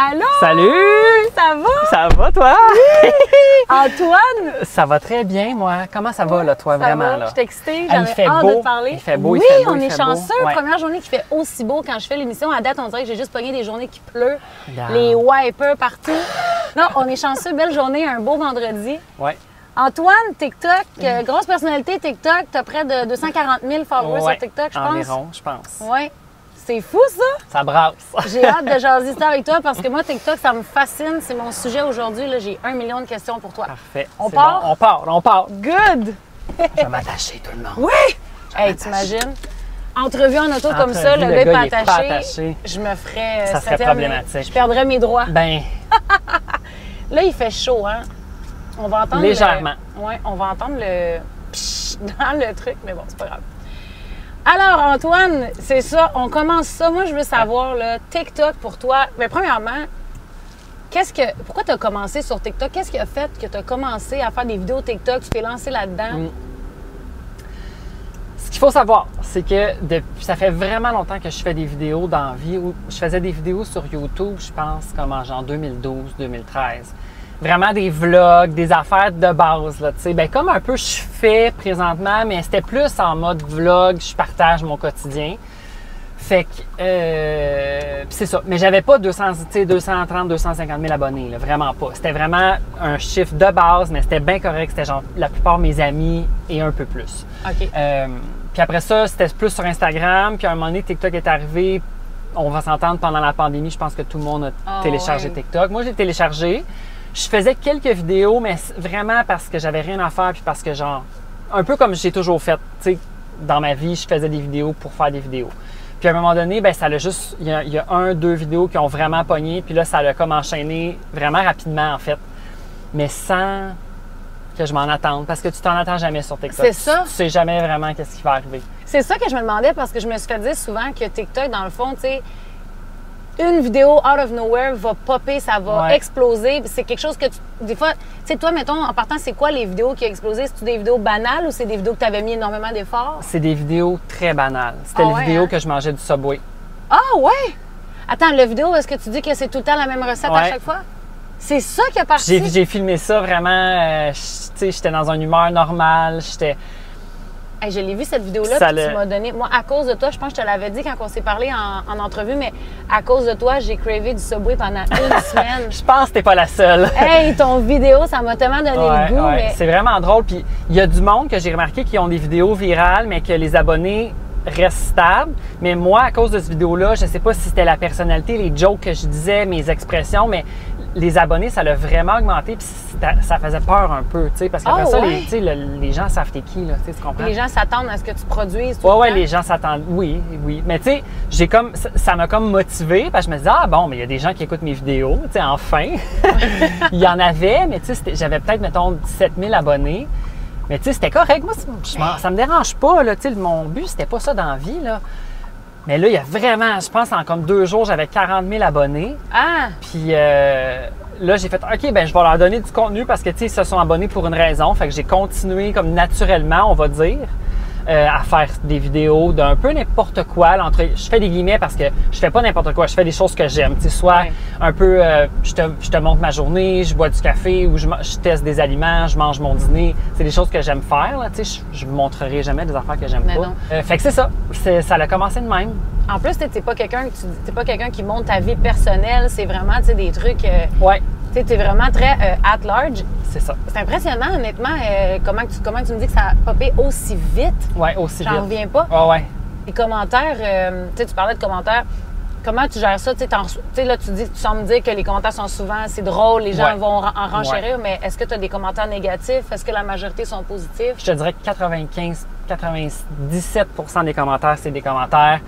Allô? Salut! Ça va? Ça va, toi? Oui! Antoine? Ça va très bien, moi. Comment ça va, là, toi, vraiment? Va. Là? Je suis excitée, Ah, il j'avais fait hâte beau. de te parler. Il fait beau, oui, il fait beau, on il est fait chanceux. beau. Ouais. Première journée qui fait aussi beau quand je fais l'émission. À date, on dirait que j'ai juste pogné des journées qui pleut. Regarde. Les wipers partout. Non, on est chanceux. Belle journée, un beau vendredi. Ouais. Antoine, TikTok, grosse personnalité TikTok. Tu as près de 240 000 followers Ouais. sur TikTok, je pense. Environ, je pense. Oui. C'est fou, ça? Ça brasse. J'ai hâte de jaser ça avec toi parce que moi, TikTok, ça me fascine. C'est mon sujet aujourd'hui. Là, j'ai 1 million de questions pour toi. Parfait. On C'est part? bon. On part. Good! Je vais m'attacher, tout le monde. Oui! Hey, t'imagines? Entrevue en auto comme ça, Entrevue, le gars il est est pas pas attaché. attaché. Je me ferais. Ça serait problématique. Je perdrais mes droits. Ben, Là, il fait chaud, hein? On va entendre. Légèrement. Oui, on va entendre le psh dans le truc, mais bon, c'est pas grave. Alors, Antoine, c'est ça, on commence ça. Moi, je veux savoir, là, TikTok pour toi. Mais premièrement, pourquoi tu as commencé sur TikTok? Qu'est-ce qui a fait que tu as commencé à faire des vidéos TikTok? Tu t'es lancé là-dedans? Ce qu'il faut savoir, c'est que ça fait vraiment longtemps que je fais des vidéos dans la vie. Je faisais des vidéos sur YouTube, je pense, comme en genre 2012, 2013. Vraiment des vlogs, des affaires de base, là, tu sais. Ben, comme un peu je fais présentement, mais c'était plus en mode vlog, je partage mon quotidien. Fait que, c'est ça. Mais j'avais pas 230, 250 000 abonnés, là, vraiment pas. C'était vraiment un chiffre de base, mais c'était bien correct. C'était genre la plupart de mes amis et un peu plus. OK. Puis après ça, c'était plus sur Instagram. Puis à un moment donné, TikTok est arrivé. On va s'entendre pendant la pandémie. Je pense que tout le monde a téléchargé ouais. TikTok. Moi, j'ai téléchargé. Je faisais quelques vidéos, mais vraiment parce que j'avais rien à faire. Puis parce que, genre, un peu comme j'ai toujours fait, tu sais, dans ma vie, je faisais des vidéos pour faire des vidéos. Puis à un moment donné, ben ça l'a juste. Il y a 1-2 vidéos qui ont vraiment pogné. Puis là, ça l'a comme enchaîné vraiment rapidement, en fait. Mais sans que je m'en attende. Parce que tu t'en attends jamais sur TikTok. C'est ça. Tu sais jamais vraiment qu'est-ce qui va arriver. C'est ça que je me demandais parce que je me suis fait dire souvent que TikTok, dans le fond, tu sais, une vidéo out of nowhere va popper, ça va exploser. C'est quelque chose que des fois, tu sais, toi, mettons, en partant, c'est quoi les vidéos qui ont explosé? C'est-tu des vidéos banales ou c'est des vidéos que tu avais mis énormément d'efforts? C'est des vidéos très banales. C'était les vidéos que je mangeais du Subway. Ah ouais? Attends, la vidéo, est-ce que tu dis que c'est tout le temps la même recette à chaque fois? C'est ça qui a parti? J'ai filmé ça vraiment, tu sais, j'étais dans une humeur normale, j'étais... Hey, je l'ai vu cette vidéo-là, puis tu m'as donné... Moi, à cause de toi, je pense que je te l'avais dit quand on s'est parlé en entrevue, mais à cause de toi, j'ai cravé du Subway pendant une semaine. Je pense que t'es pas la seule. Hey, ton vidéo, ça m'a tellement donné le goût. Mais... C'est vraiment drôle. Puis il y a du monde que j'ai remarqué qui ont des vidéos virales, mais que les abonnés restent stables. Mais moi, à cause de cette vidéo-là, je sais pas si c'était la personnalité, les jokes que je disais, mes expressions, mais les abonnés, ça l'a vraiment augmenté. Puis ça faisait peur un peu, tu sais, parce qu'après ça, les gens savent t'es qui, là, tu comprends? Les gens s'attendent à ce que tu produises tout le temps. Ouais, les gens s'attendent. Oui. Mais tu sais, ça m'a comme motivé, parce que je me disais, ah bon, mais il y a des gens qui écoutent mes vidéos, tu sais, enfin. Il y en avait, mais tu sais, j'avais peut-être, mettons, 17 000 abonnés. Mais tu sais, c'était correct. Moi, ça me dérange pas, là. Tu sais, mon but, c'était pas ça dans la vie, là. Mais là, il y a vraiment, je pense, en comme 2 jours, j'avais 40 000 abonnés. Ah! Puis là, j'ai fait, OK, ben je vais leur donner du contenu parce que, tu sais, ils se sont abonnés pour une raison. Fait que j'ai continué comme naturellement, on va dire, à faire des vidéos d'un peu n'importe quoi. Je fais des guillemets parce que je fais pas n'importe quoi. Je fais des choses que j'aime. Tu sais, soit un peu, je te montre ma journée, je bois du café ou je teste des aliments, je mange mon dîner. C'est des choses que j'aime faire, là. Tu sais, je vous montrerai jamais des affaires que j'aime pas. Fait que c'est ça. Ça a commencé de même. En plus, t'es pas quelqu'un qui montre ta vie personnelle. C'est vraiment, tu sais, des trucs... Tu sais, t'es vraiment très at large. C'est ça. C'est impressionnant, honnêtement, comment tu me dis que ça a popé aussi vite. Oui, aussi vite. J'en reviens pas. Ouais. Les commentaires, tu sais, tu parlais de commentaires. Comment tu gères ça? Tu sais, là, tu sembles me dire que les commentaires sont souvent, c'est drôle, les gens vont en renchérir, mais est-ce que tu as des commentaires négatifs? Est-ce que la majorité sont positifs? Je te dirais que 97% des commentaires, c'est des commentaires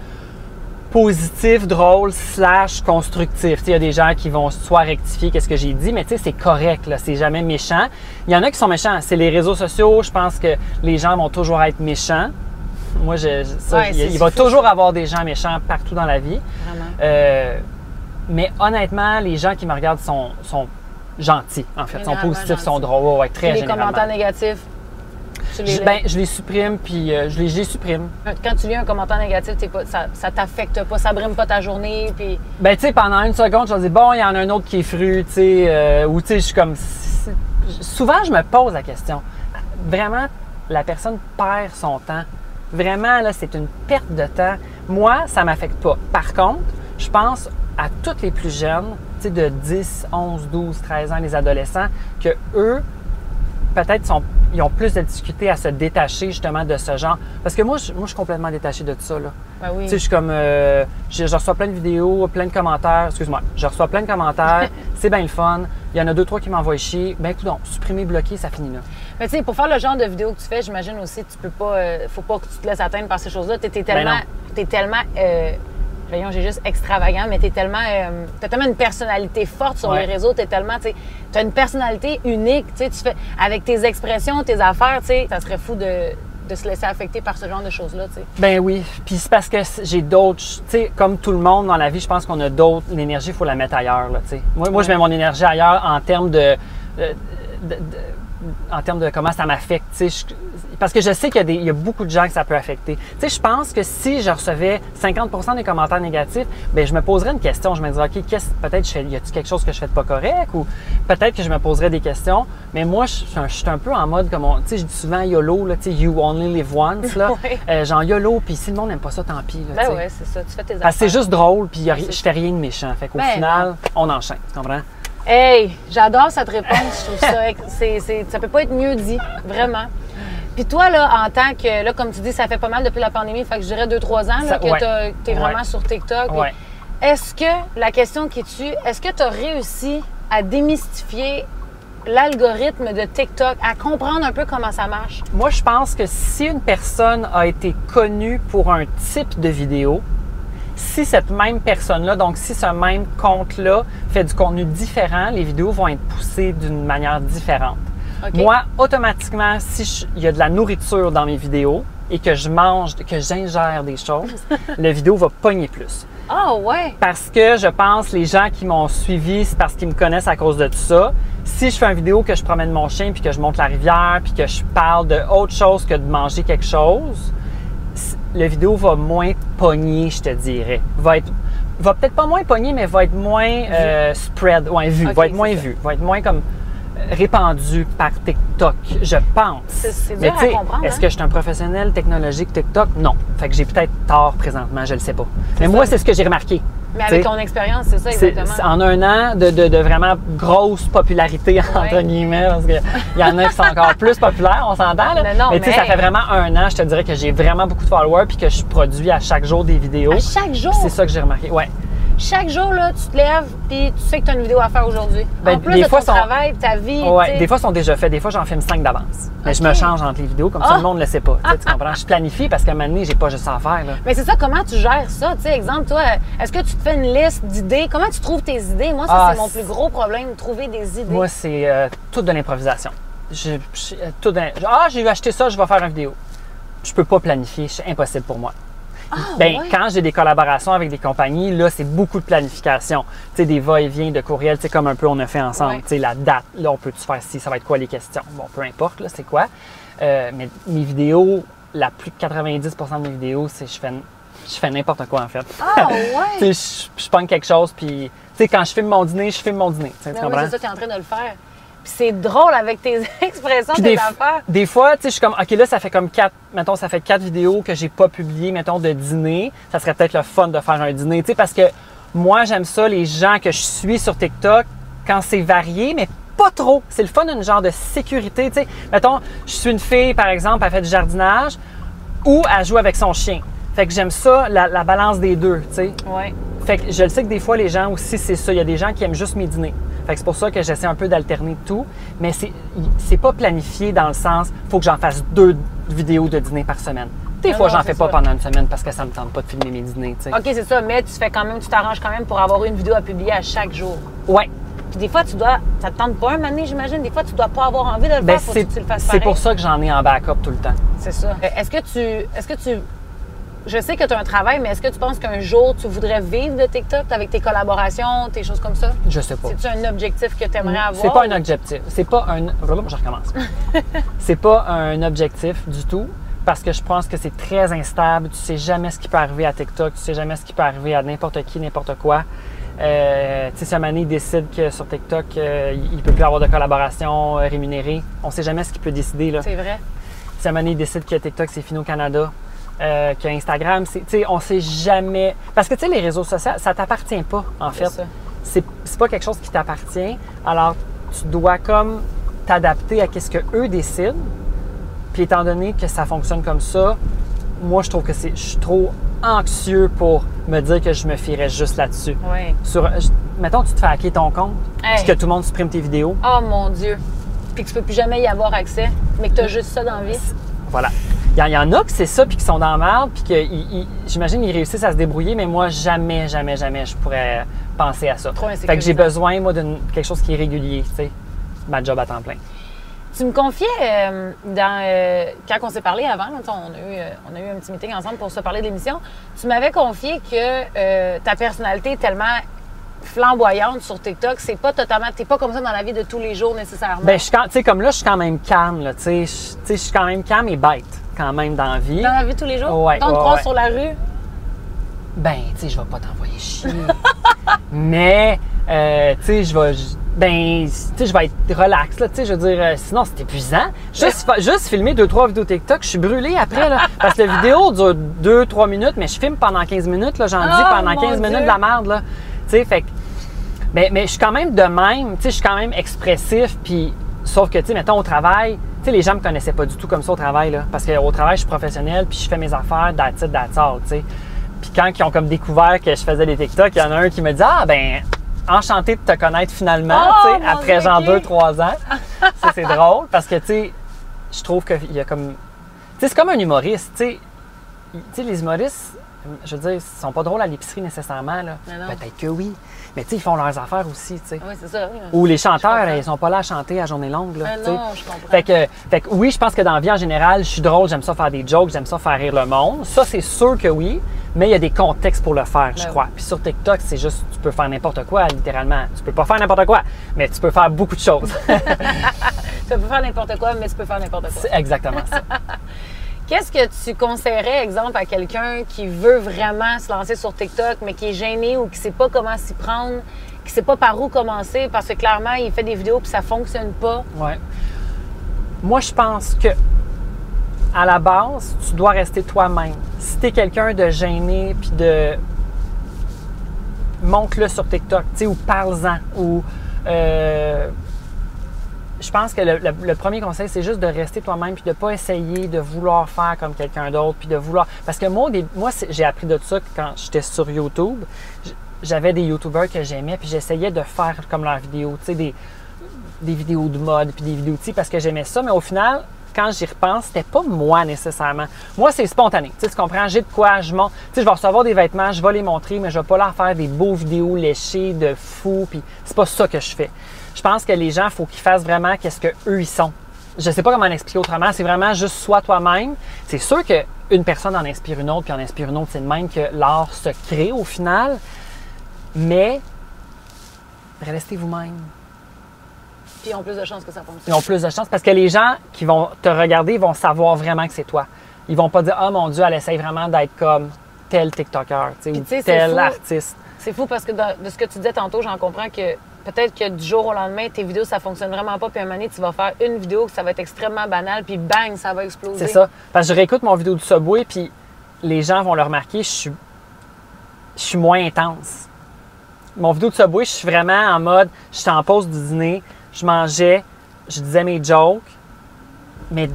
positif, drôle, / constructif. Il y a des gens qui vont soit rectifier qu'est-ce que j'ai dit, mais tu sais, c'est correct, là, c'est jamais méchant. Il y en a qui sont méchants. C'est les réseaux sociaux, je pense que les gens vont toujours être méchants. Moi, il va toujours avoir des gens méchants partout dans la vie. Vraiment. Mais honnêtement, les gens qui me regardent sont gentils, en fait. Sont positifs, sont drôles, très généralement. Les commentaires négatifs? Je les supprime, puis je les supprime. Quand tu lis un commentaire négatif, ça t'affecte pas, ça brime pas ta journée, puis... Ben, tu sais, pendant une seconde, je me dis, bon, il y en a un autre qui est fru, tu sais, ou tu sais, je suis comme... Souvent, je me pose la question. Vraiment, la personne perd son temps. Vraiment, là, c'est une perte de temps. Moi, ça m'affecte pas. Par contre, je pense à tous les plus jeunes, tu sais, de 10, 11, 12, 13 ans, les adolescents, que eux, peut-être, ils ont plus de difficultés à se détacher justement de ce genre. Parce que moi, je suis complètement détaché de tout ça, là. Ben oui. Tu sais, je suis comme... je reçois plein de vidéos, plein de commentaires. Excuse-moi. Je reçois plein de commentaires. C'est bien le fun. Il y en a 2, 3 qui m'envoient chier. Ben écoute donc, supprimer, bloquer, ça finit là. Mais tu sais, pour faire le genre de vidéo que tu fais, j'imagine aussi, tu peux pas... faut pas que tu te laisses atteindre par ces choses-là. T'es tellement... voyons, j'ai juste extravagant, mais t'as tellement une personnalité forte sur les réseaux, t'as une personnalité unique, tu fais, avec tes expressions, tes affaires, tu sais, ça serait fou de se laisser affecter par ce genre de choses-là, tu sais. Ben oui, puis c'est parce que j'ai d'autres, tu sais, comme tout le monde dans la vie, je pense qu'on a d'autres, l'énergie, il faut la mettre ailleurs, là, tu sais. Moi, je mets mon énergie ailleurs en termes de comment ça m'affecte, tu sais. Parce que je sais qu'il y a beaucoup de gens que ça peut affecter. Tu sais, je pense que si je recevais 50% des commentaires négatifs, bien, je me poserais une question. Je me dirais, OK, peut-être, y a-t-il quelque chose que je fais de pas correct? Ou peut-être que je me poserais des questions. Mais moi, je suis un peu en mode, comme tu sais, je dis souvent YOLO, là, tu sais, you only live once, là. Genre YOLO, puis si le monde n'aime pas ça, tant pis, là, ben ouais, c'est ça. Tu fais tes affaires. Parce que c'est juste drôle, puis je fais rien de méchant. Fait qu'au final, on enchaîne, tu comprends? Hey, j'adore cette réponse. Je trouve ça, ça peut pas être mieux dit, vraiment. Puis toi, là, en tant que, là, comme tu dis, ça fait pas mal depuis la pandémie, fait que je dirais 2-3 ans là, que tu es vraiment sur TikTok. Ouais. Est-ce que, la question qui tue, est-ce que tu as réussi à démystifier l'algorithme de TikTok, à comprendre un peu comment ça marche? Moi, je pense que si une personne a été connue pour un type de vidéo, si cette même personne-là, donc si ce même compte-là fait du contenu différent, les vidéos vont être poussées d'une manière différente. Okay. Moi, automatiquement, si il y a de la nourriture dans mes vidéos et que je mange, que j'ingère des choses, la vidéo va pogner plus. Ah ouais! Parce que je pense les gens qui m'ont suivi, c'est parce qu'ils me connaissent à cause de tout ça. Si je fais une vidéo que je promène mon chien, puis que je monte la rivière, puis que je parle de autre chose que de manger quelque chose, la vidéo va moins pogner, je te dirais. Va peut-être pas moins pogner, mais va être moins spread, vue. Okay, va être moins vue. Va être moins comme répandu par TikTok, je pense. C'est dur à comprendre. Est-ce que je suis un professionnel technologique TikTok? Non. Fait que j'ai peut-être tort présentement, je le sais pas. Mais moi, c'est ce que j'ai remarqué. Mais avec ton expérience, c'est ça exactement. En un an de vraiment grosse popularité, entre guillemets, parce qu'il y en a qui sont encore plus populaires, on s'entend. Là. Mais tu sais, ça fait vraiment un an, je te dirais que j'ai vraiment beaucoup de followers puis que je produis à chaque jour des vidéos. À chaque jour? C'est ça que j'ai remarqué, ouais. Chaque jour, là, tu te lèves puis tu sais que tu as une vidéo à faire aujourd'hui. Ben, en plus de ton travail, ta vie. Ouais, des fois, ils sont déjà faits. Des fois, j'en filme 5 d'avance. Mais je me change entre les vidéos, comme ça, le monde ne le sait pas. Tu comprends? Je planifie parce qu'à un moment donné, j'ai pas juste ça à faire. Là. Mais c'est ça, comment tu gères ça? Tu sais, exemple, toi, est-ce que tu te fais une liste d'idées? Comment tu trouves tes idées? Moi, ça, c'est mon plus gros problème, trouver des idées. Moi, c'est tout de l'improvisation. J'ai acheté ça, je vais faire une vidéo. Je peux pas planifier, c'est impossible pour moi. Quand j'ai des collaborations avec des compagnies, là, c'est beaucoup de planification. Tu sais, des va-et-vient de courriel, tu sais, comme un peu on a fait ensemble. Tu sais, la date, là, on peut-tu faire ci, ça va être quoi les questions? Bon, peu importe, là, c'est quoi. Mais mes vidéos, la plus de 90% de mes vidéos, c'est je fais n'importe quoi, en fait. Ah, ouais! Tu sais, je pogne quelque chose, puis, tu sais, quand je filme mon dîner, je filme mon dîner. Tu comprends? Oui, c'est ça, tu es en train de le faire. Puis c'est drôle avec tes expressions, tes affaires. Des fois, tu sais, je suis comme, OK, là, ça fait comme 4 vidéos que j'ai pas publiées, mettons, de dîner. Ça serait peut-être le fun de faire un dîner, tu sais, parce que moi, j'aime ça, les gens que je suis sur TikTok, quand c'est varié, mais pas trop. C'est le fun d'une genre de sécurité, tu sais. Mettons, je suis une fille, par exemple, elle fait du jardinage ou elle joue avec son chien. Fait que j'aime ça, la balance des deux, tu sais. Ouais. Fait que je le sais que des fois, les gens aussi, c'est ça. Il y a des gens qui aiment juste mes dîners. Fait que c'est pour ça que j'essaie un peu d'alterner tout. Mais c'est pas planifié dans le sens, faut que j'en fasse 2 vidéos de dîner par semaine. Des fois, j'en fais pas pendant une semaine parce que ça me tente pas de filmer mes dîners, tu sais. OK, c'est ça. Mais tu t'arranges quand même pour avoir une vidéo à publier à chaque jour. Ouais. Puis des fois, ça te tente pas un moment donné, j'imagine. Des fois, tu dois pas avoir envie de le faire pour que tu le fasses pareil. C'est pour ça que j'en ai en backup tout le temps. C'est ça. Est-ce que tu je sais que tu as un travail, mais est-ce que tu penses qu'un jour, tu voudrais vivre de TikTok avec tes collaborations, tes choses comme ça? Je sais pas. C'est-tu un objectif que tu aimerais avoir? C'est pas un objectif. C'est pas un... Je recommence. C'est pas un objectif du tout parce que je pense que c'est très instable. Tu sais jamais ce qui peut arriver à TikTok. Tu sais jamais ce qui peut arriver à n'importe qui, n'importe quoi. Tu sais, si un moment donné, il décide que sur TikTok, il ne peut plus avoir de collaboration rémunérée, on ne sait jamais ce qu'il peut décider. Là. C'est vrai. Si un moment donné, il décide que TikTok, c'est fini au Canada, que Instagram, on ne sait jamais. Parce que les réseaux sociaux, ça ne t'appartient pas, en fait. C'est pas quelque chose qui t'appartient. Alors, tu dois comme t'adapter à ce qu'eux décident. Puis étant donné que ça fonctionne comme ça, moi, je trouve que je suis trop anxieux pour me dire que je me fierais juste là-dessus. Oui. Mettons que tu te fais hacker ton compte, puis que tout le monde supprime tes vidéos. Oh mon Dieu! Puis que tu peux plus jamais y avoir accès, mais que tu as juste ça dans la vie. Voilà. Il y en a que c'est ça, puis qui sont dans la merde, puis que j'imagine qu'ils réussissent à se débrouiller, mais moi, jamais, je pourrais penser à ça. Trop fait que j'ai besoin, moi, de quelque chose qui est régulier, tu sais, ma job à temps plein. Tu me confiais, quand on s'est parlé avant, on a eu un petit meeting ensemble pour se parler de l'émission, tu m'avais confié que ta personnalité est tellement flamboyante sur TikTok, c'est pas totalement, t'es pas comme ça dans la vie de tous les jours nécessairement. Ben, tu sais, comme là, je suis quand même calme, là, tu sais, je suis quand même calme et bête, quand même, dans la vie. Dans la vie de tous les jours? Ouais, quand on te croise sur la rue? Ben, tu sais, je vais pas t'envoyer chier. Mais, tu sais, je vais être relax, là, tu sais, je veux dire, sinon c'est épuisant. Juste filmer 2-3 vidéos TikTok, je suis brûlée après, là, parce que la vidéo dure 2-3 minutes, mais je filme pendant 15 minutes, là, j'en dis pendant 15 minutes de la merde, là, tu sais, fait que, mais je suis quand même de même, tu sais, je suis quand même expressif, puis, sauf que, tu sais, mettons, au travail, tu sais, les gens me connaissaient pas du tout comme ça au travail, là, parce qu'au travail, je suis professionnel, puis je fais mes affaires, that's it, that's all, tu sais. Puis quand ils ont comme découvert que je faisais des TikTok, il y en a un qui me dit « Ah, ben enchanté de te connaître finalement, tu sais, après genre 2-3 ans. » C'est drôle parce que, tu sais, je trouve qu'il y a comme... Tu sais, c'est comme un humoriste, tu sais, les humoristes, je veux dire, ils sont pas drôles à l'épicerie nécessairement, là. Peut-être que oui. Mais tu sais, ils font leurs affaires aussi, tu sais. Oui, c'est ça. Ou les chanteurs, ils sont pas là à chanter à journée longue, là. Non, je comprends. Fait que oui, je pense que dans la vie en général, je suis drôle, j'aime ça faire des jokes, j'aime ça faire rire le monde. Ça, c'est sûr que oui, mais il y a des contextes pour le faire, je crois. Puis sur TikTok, c'est juste, tu peux faire n'importe quoi, littéralement. Tu peux pas faire n'importe quoi, mais tu peux faire beaucoup de choses. Tu peux faire n'importe quoi, mais tu peux faire n'importe quoi. C'est exactement ça. Qu'est-ce que tu conseillerais, exemple, à quelqu'un qui veut vraiment se lancer sur TikTok, mais qui est gêné ou qui ne sait pas comment s'y prendre, qui ne sait pas par où commencer, parce que clairement, il fait des vidéos et ça ne fonctionne pas? Ouais. Moi, je pense que à la base, tu dois rester toi-même. Si tu es quelqu'un de gêné, puis montre-le sur TikTok, tu sais, ou parle-en, ou... Je pense que le premier conseil, c'est juste de rester toi-même puis de ne pas essayer de vouloir faire comme quelqu'un d'autre puis de vouloir... Parce que moi j'ai appris de ça quand j'étais sur YouTube. J'avais des YouTubers que j'aimais puis j'essayais de faire comme leurs vidéos, tu sais, des vidéos de mode puis des vidéos, tu sais, parce que j'aimais ça. Mais au final, quand j'y repense, c'était pas moi nécessairement. Moi, c'est spontané. Tu sais, tu comprends? J'ai de quoi, je monte. Tu sais, je vais recevoir des vêtements, je vais les montrer, mais je vais pas leur faire des beaux vidéos léchées de fou puis c'est pas ça que je fais. Je pense que les gens, il faut qu'ils fassent vraiment qu'est-ce qu'eux, ils sont. Je ne sais pas comment l'expliquer autrement. C'est vraiment juste sois toi-même. C'est sûr qu'une personne en inspire une autre, puis en inspire une autre. C'est de même que l'art se crée au final. Mais restez vous-même. Puis ils ont plus de chances que ça fonctionne. Ils ont plus de chances parce que les gens qui vont te regarder, ils vont savoir vraiment que c'est toi. Ils vont pas dire « Ah, mon Dieu, elle essaye vraiment d'être comme tel TikToker, ou tel artiste. » C'est fou parce que de ce que tu disais tantôt, j'en comprends que peut-être que du jour au lendemain, tes vidéos, ça fonctionne vraiment pas. Puis à un moment donné, tu vas faire une vidéo que ça va être extrêmement banal, puis bang, ça va exploser. C'est ça. Parce que je réécoute mon vidéo du Subway, puis les gens vont le remarquer, je suis moins intense. Mon vidéo de Subway, je suis vraiment en mode, j'étais en pause du dîner, je mangeais, je disais mes jokes, mais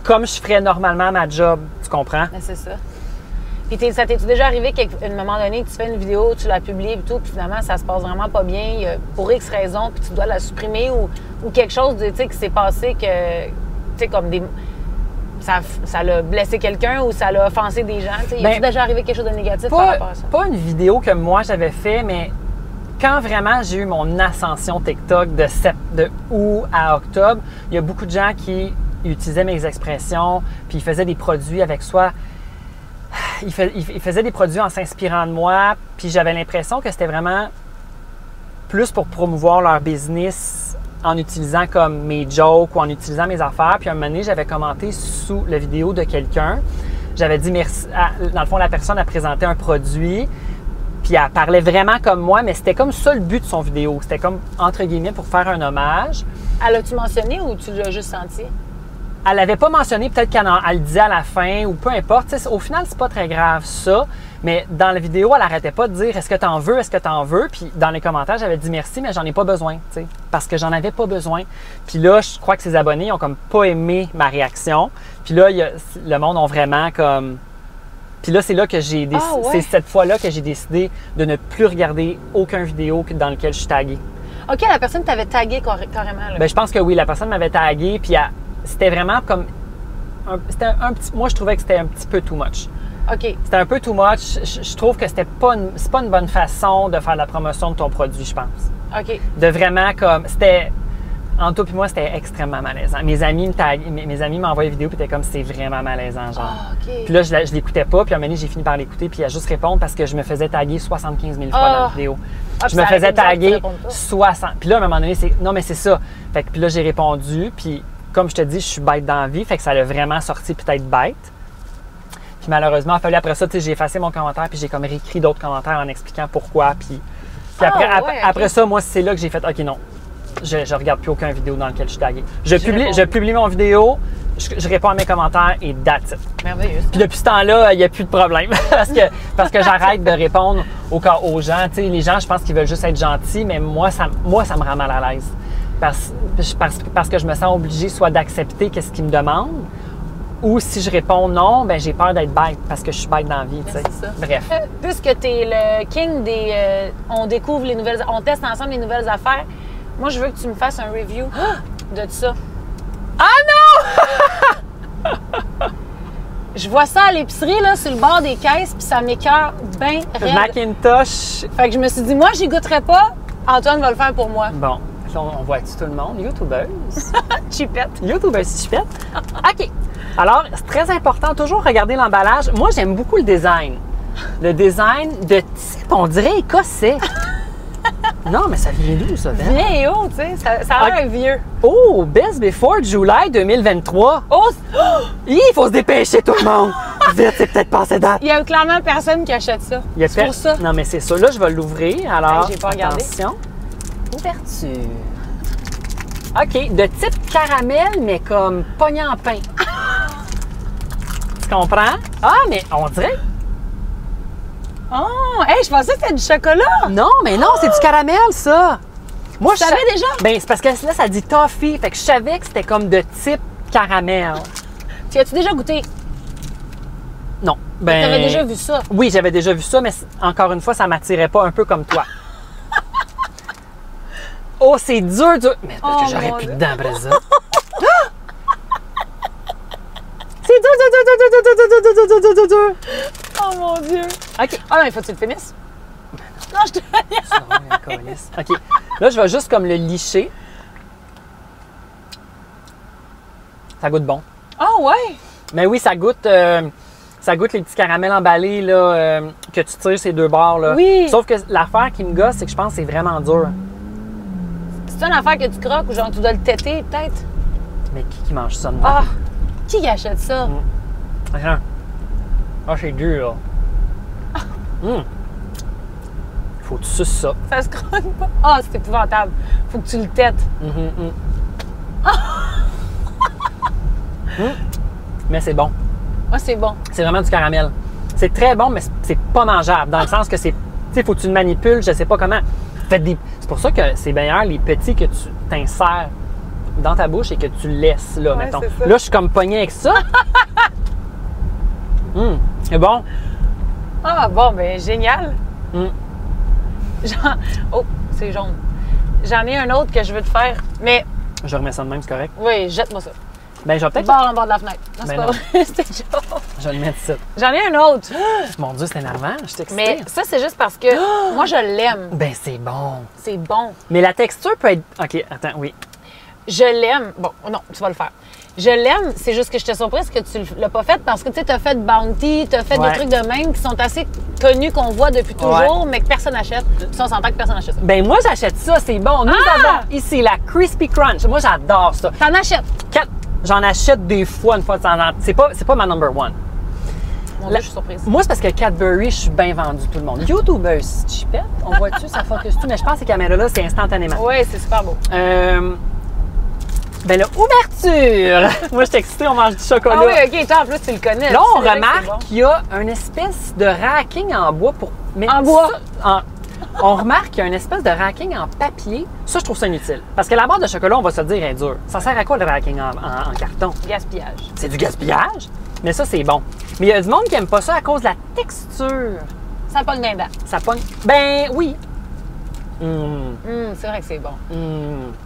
comme je ferais normalement ma job, tu comprends? Mais c'est ça. Puis ça t'es-tu déjà arrivé qu'à un moment donné, tu fais une vidéo, tu la publies et tout, puis finalement, ça se passe vraiment pas bien pour X raisons, puis tu dois la supprimer ou quelque chose qui s'est passé que, tu sais, comme des... Ça l'a blessé quelqu'un ou ça l'a offensé des gens? Il est déjà arrivé quelque chose de négatif par rapport à ça? Pas une vidéo que moi j'avais fait, mais quand vraiment j'ai eu mon ascension TikTok de août à octobre, il y a beaucoup de gens qui utilisaient mes expressions, puis ils faisaient des produits avec soi. il faisait des produits en s'inspirant de moi, puis j'avais l'impression que c'était vraiment plus pour promouvoir leur business en utilisant comme mes jokes ou en utilisant mes affaires. Puis un moment donné, j'avais commenté sous la vidéo de quelqu'un. J'avais dit merci. Dans le fond, la personne a présenté un produit, puis elle parlait vraiment comme moi, mais c'était comme ça le but de son vidéo. C'était comme, entre guillemets, pour faire un hommage. Elle l'a-tu mentionné ou tu l'as juste senti? Elle l'avait pas mentionné, peut-être qu'elle le disait à la fin ou peu importe. T'sais, au final, c'est pas très grave ça, mais dans la vidéo, elle arrêtait pas de dire « Est-ce que t'en veux? Est-ce que t'en veux? » Puis dans les commentaires, j'avais dit « Merci, mais j'en ai pas besoin. » Parce que j'en avais pas besoin. Puis là, je crois que ses abonnés ont comme pas aimé ma réaction. Puis là, le monde ont vraiment comme... Puis là, c'est là que j'ai décidé... ouais. C'est cette fois-là que j'ai décidé de ne plus regarder aucun vidéo dans lequel je suis taguée. OK, la personne t'avait tagué carrément. Là. Bien, je pense que oui, la personne m'avait tagué, puis c'était vraiment comme... moi, je trouvais que c'était un petit peu too much. OK. C'était un peu too much. Je trouve que c'est pas une bonne façon de faire la promotion de ton produit, je pense. OK. De vraiment comme... Entre toi et moi, c'était extrêmement malaisant. Mes amis m'envoyaient des vidéos, puis c'était comme, c'est vraiment malaisant, genre. OK. Puis là, je l'écoutais pas, puis à un moment donné, j'ai fini par l'écouter, puis à juste répondre parce que je me faisais taguer 75 000 fois dans la vidéo. Je me faisais taguer 60. Puis là, à un moment donné, non, mais c'est ça. Fait que puis là, j'ai répondu, puis comme je te dis, je suis bête dans la vie, fait que ça l'a vraiment sorti peut-être bête. Puis malheureusement, il a fallu après ça, j'ai effacé mon commentaire, puis j'ai comme réécrit d'autres commentaires en expliquant pourquoi. Puis après ça, moi, c'est là que j'ai fait, OK, non, je regarde plus aucune vidéo dans laquelle je suis tagué. Je publie mon vidéo, je réponds à mes commentaires et that's it. Merveilleux. Puis depuis ce temps-là, il n'y a plus de problème parce que j'arrête de répondre aux gens. Tu sais, les gens, je pense qu'ils veulent juste être gentils, mais moi, ça me rend mal à l'aise. Parce que je me sens obligée soit d'accepter qu'est-ce qu'ils me demandent, ou si je réponds non, ben j'ai peur d'être bête parce que je suis bête dans la vie. Tu sais. C'est ça. Bref. Puisque tu es le king des... on découvre les nouvelles... On teste ensemble les nouvelles affaires. Moi, je veux que tu me fasses un review de ça. Ah non! Je vois ça à l'épicerie, là, sur le bord des caisses, puis ça m'écoeure bien raide. Macintosh. Fait que je me suis dit, moi, j'y goûterai pas. Antoine va le faire pour moi. Bon, on voit-tu tout le monde? YouTubeuse. Chipette. YouTubeuse chipette. OK. Alors, c'est très important, toujours regarder l'emballage. Moi, j'aime beaucoup le design. Le design de type, on dirait écossais. Non, mais ça vient d'où, ça? Bien haut, tu sais. Ça a l'air vieux. Oh, Best Before July 2023. Oh! Il faut se dépêcher, tout le monde. Vite, c'est peut-être passé date. Il y a clairement personne qui achète ça. C'est pour ça. Non, mais c'est ça. Là, je vais l'ouvrir. Alors, j'ai pas regardé. Attention. Ouverture. OK, de type caramel, mais comme pogné en pain. Tu comprends? Ah, mais on dirait... Oh! Hey, je pensais que c'était du chocolat! Non, mais non, c'est du caramel, ça! Moi, tu savais déjà? Ben, c'est parce que là, ça dit toffee. Fait que je savais que c'était comme de type caramel. Tu as-tu déjà goûté? Non. Ben... Tu avais déjà vu ça? Oui, j'avais déjà vu ça, mais encore une fois, ça m'attirait pas un peu comme toi. Oh, c'est dur, dur. Mais parce que j'aurais plus de dents après ça. C'est dur. Oh mon Dieu! OK. Ah non, il faut que tu le finisses. Non, je te OK. Là, je vais juste comme le licher. Ça goûte bon. Oh ouais! Mais oui, ça goûte les petits caramels emballés là, que tu tires ces deux bords. Là. Oui! Sauf que l'affaire qui me gosse, c'est que je pense que c'est vraiment dur. C'est une affaire que tu croques ou genre tu dois le têter, peut-être? Mais qui mange ça de même? Ah! Qui achète ça? Attends. Ah, c'est dur. Faut que tu suces ça. Ça se croque pas. Ah, c'est épouvantable. Faut que tu le têtes. Mais c'est bon. Ah, c'est bon. C'est vraiment du caramel. C'est très bon, mais c'est pas mangeable. Dans le sens que c'est. Tu sais, faut que tu le manipules, je sais pas comment. C'est pour ça que c'est meilleur les petits que tu t'insères dans ta bouche et que tu laisses là, Ouais, mettons. c'est ça. Là, je suis comme pognée avec ça. C'est bon. Ah, bon, ben génial. Oh, c'est jaune. J'en ai un autre que je veux te faire, mais Je remets ça de même, c'est correct. oui, jette-moi ça. Ben, je vais peut-être. Barre en bas de la fenêtre. Non, c'est Ben pas non. vrai. C'était jaune. Je vais le mettre ici. J'en ai un autre. Mon Dieu, c'est énervant. Je suis excitée. Mais ça, c'est juste parce que moi, je l'aime. Ben, c'est bon. C'est bon. Mais la texture peut être. OK, attends, oui. Je l'aime. Bon, non, tu vas le faire. Je l'aime, c'est juste que j'étais surprise que tu l'as pas fait parce que tu sais, t'as fait Bounty, t'as fait Ouais. des trucs de même qui sont assez connus, qu'on voit depuis toujours, mais que personne n'achète. Puis ça, on s'entend que personne n'achète ça. Ben moi, j'achète ça, c'est bon. Nous avons ici la Crispy Crunch. Moi, j'adore ça. T'en achètes? J'en achète des fois, une fois de temps en temps. C'est pas ma number one. Mon Dieu, je suis surprise. Moi, c'est parce que Cadbury, je suis bien vendu tout le monde. YouTuber, chipette, on voit-tu, ça focus tout, mais je pense que ces caméras-là, c'est instantanément. Oui, c'est super beau. Ben là, ouverture! Moi, je suis excitée, on mange du chocolat. Ah oui, OK, toi, en plus, tu le connais. Là, on Tu sais que c'est remarque bon. qu'il y a une espèce de racking en bois pour... Mais En bois? on remarque qu'il y a une espèce de racking en papier. Ça, je trouve ça inutile. Parce que la barre de chocolat, on va se le dire, est dure. Ça sert à quoi le racking en carton? Gaspillage. C'est du gaspillage, mais ça, c'est bon. Mais il y a du monde qui n'aime pas ça à cause de la texture. Ça pogne d'un dent. Ça pogne. Ben oui. C'est vrai que c'est bon.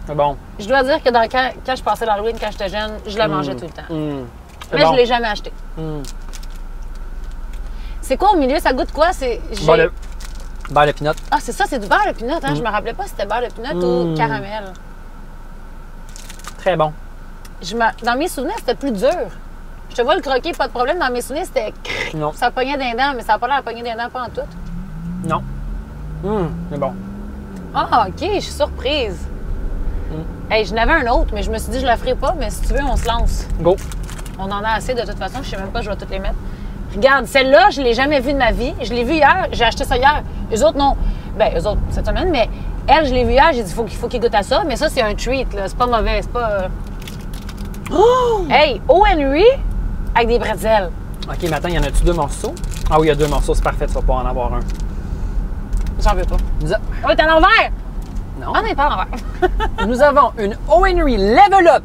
C'est bon. Je dois dire que quand je passais l'Halloween, quand j'étais jeune, je le mangeais tout le temps. C'est Mais bon. je ne l'ai jamais acheté. C'est quoi au milieu? Ça goûte quoi? Beurre de pinot. Ah, c'est ça, c'est du beurre de pinot. Hein? Je me rappelais pas si c'était beurre de pinot ou caramel. Très bon. Dans mes souvenirs, c'était plus dur. Je te vois le croquer, pas de problème. Dans mes souvenirs, c'était Non. ça pognait d'un dent, mais ça n'a pas l'air de pogner d'un dent, pas en tout. Non. C'est bon. Ah, OK, je suis surprise. Hey, je n'avais un autre, mais je me suis dit, je ne le ferai pas, mais si tu veux, on se lance. Go. On en a assez de toute façon. Je sais même pas, je vais toutes les mettre. Regarde, celle-là, je ne l'ai jamais vue de ma vie. Je l'ai vue hier. J'ai acheté ça hier. Eux autres, non. Ben, eux autres, cette semaine, mais elle, je l'ai vue hier. J'ai dit, faut qu'il goûte à ça. Mais ça, c'est un treat, là. C'est pas mauvais. C'est pas. Hey, O. Henry avec des bretzels. OK, mais attends, y en a-tu 2 morceaux? Ah oui, il y a 2 morceaux, c'est parfait, tu vas pas en avoir un. J'en veux pas. Oh, t'es à l'envers! Non. Ah, non, pas à l'envers. Nous avons une O. Henry Level Up.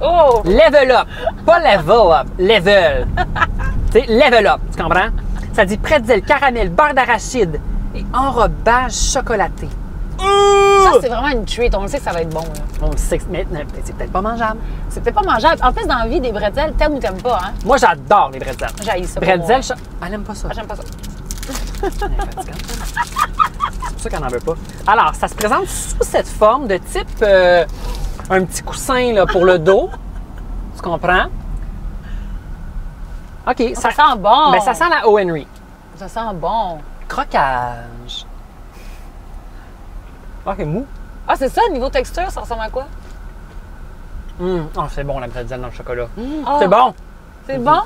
Oh! Level Up. Pas Level Up. Level. Tu sais, Level Up, tu comprends? Ça dit pretzel, caramel, beurre d'arachide et enrobage chocolaté. Ça, c'est vraiment une treat. On le sait que ça va être bon, là. On le sait, mais c'est peut-être pas mangeable. C'est peut-être pas mangeable. En plus, dans la vie, des bretzels, t'aimes ou t'aimes pas, hein? Moi, j'adore les bretzels. J'haïs ça. Bretzel, elle aime pas ça. Ah, j'aime pas ça. Elle est fatigante. C'est pour ça qu'elle n'en veut pas. Alors, ça se présente sous cette forme de type un petit coussin là, pour le dos. Tu comprends? OK. Ça sent bon. Ben, ça sent la O. Henry. Ça sent bon. Croquage. OK, mou. Ah, c'est ça, niveau texture, ça ressemble à quoi? Oh, c'est bon, la bretzel dans le chocolat. Ah, C'est bon. C'est bon?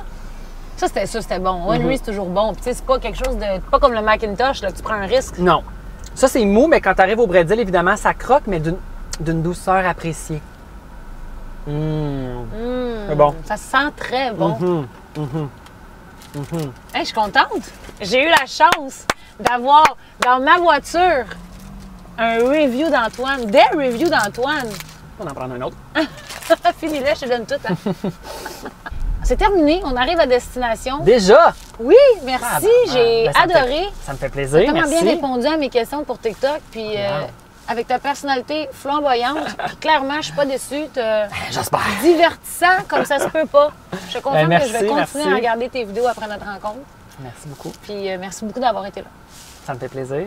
Ça, c'était bon. Henry, c'est toujours bon. Puis, tu sais, c'est pas quelque chose de. Pas comme le Macintosh, là, que tu prends un risque. Non. Ça, c'est mou, mais quand tu arrives au bretzel, évidemment, ça croque, mais d'une douceur appréciée. C'est bon. Ça sent très bon. Mm-hmm. Hey, je suis contente. J'ai eu la chance d'avoir dans ma voiture un review d'Antoine, des reviews d'Antoine. On va en prendre un autre. Finis-le, je te donne tout. Hein. C'est terminé, on arrive à destination. Déjà? Oui, merci, j'ai adoré. Ça me fait Tu plaisir, as tellement merci. bien répondu à mes questions pour TikTok, puis avec ta personnalité flamboyante, puis clairement, je suis pas déçue. J'espère. Divertissant comme ça se peut pas. Je te confirme merci, que je vais continuer merci. à regarder tes vidéos après notre rencontre. Merci beaucoup. Puis merci beaucoup d'avoir été là. Ça me fait plaisir.